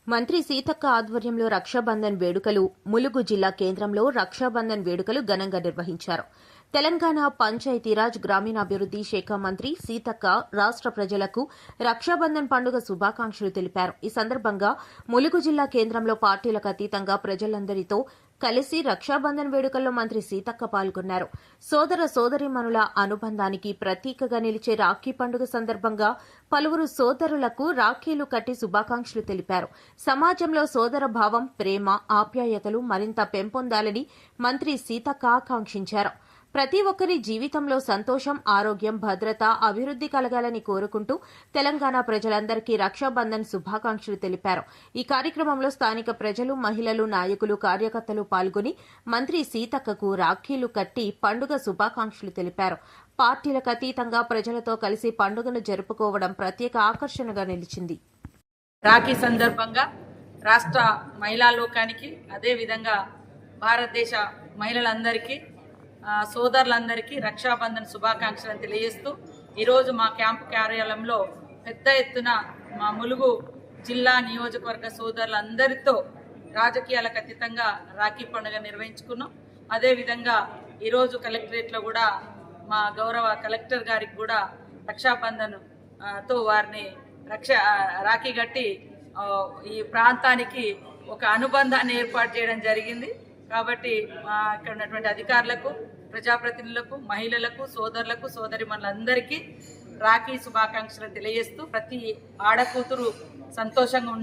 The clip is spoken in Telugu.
మంత్రి సీతక్క ఆధ్వర్యంలో రక్షాబంధన్ వేడుకలు ములుగు జిల్లా కేంద్రంలో రక్షాబంధన్ వేడుకలు ఘనంగా నిర్వహించారు. తెలంగాణ పంచాయతీరాజ్ గ్రామీణాభివృద్ది శాఖ మంత్రి సీతక్క రాష్ట ప్రజలకు రక్షాబంధన్ పండుగ శుభాకాంక్షలు తెలిపారు. ఈ సందర్భంగా ములుగు జిల్లా కేంద్రంలో పార్టీలకు అతీతంగా ప్రజలందరితో కలిసి రక్షాబంధన్ వేడుకల్లో మంత్రి సీతక్క పాల్గొన్నారు. సోదర సోదరీమణుల అనుబంధానికి ప్రతీకగా నిలిచే రాఖీ పండుగ సందర్భంగా పలువురు సోదరులకు రాఖీలు కట్టి శుభాకాంక్షలు తెలిపారు. సమాజంలో సోదర భావం, ప్రేమ, ఆప్యాయతలు మరింత పెంపొందాలని మంత్రి సీతక్క ఆకాంక్షించారు. ప్రతి ఒక్కరి జీవితంలో సంతోషం, ఆరోగ్యం, భద్రత, అభివృద్ది కలగాలని కోరుకుంటూ తెలంగాణ ప్రజలందరికీ రక్షాబంధన్ శుభాకాంక్షలు తెలిపారు. ఈ కార్యక్రమంలో స్థానిక ప్రజలు, మహిళలు, నాయకులు, కార్యకర్తలు పాల్గొని మంత్రి సీతక్కకు రాఖీలు కట్టి పండుగ శుభాకాంక్షలు తెలిపారు. పార్టీలకు అతీతంగా ప్రజలతో కలిసి పండుగను జరుపుకోవడం ప్రత్యేక ఆకర్షణగా నిలిచింది. రాఖీ సందర్భంగా రాష్ట్ర మహిళా లోకానికి, అదేవిధంగా భారతదేశ మహిళలందరికీ, సోదరులందరికీ రక్షాబంధన్ శుభాకాంక్షలను తెలియజేస్తూ ఈరోజు మా క్యాంపు కార్యాలయంలో పెద్ద ఎత్తున మా ములుగు జిల్లా నియోజకవర్గ సోదరులందరితో రాజకీయాలకు అతీతంగా రాఖీ పండుగ నిర్వహించుకున్నాం. అదేవిధంగా ఈరోజు కలెక్టరేట్లో కూడా మా గౌరవ కలెక్టర్ గారికి కూడా రక్షాబంధన్ తో వారిని రాఖీ కట్టి ఈ ప్రాంతానికి ఒక అనుబంధాన్ని ఏర్పాటు చేయడం జరిగింది. కాబట్టి ఇక్కడ ఉన్నటువంటి అధికారులకు, ప్రజాప్రతినిధులకు, మహిళలకు, సోదరులకు, సోదరిమణులందరికీ రాఖీ శుభాకాంక్షలు తెలియజేస్తూ ప్రతి ఆడకూతురు సంతోషంగా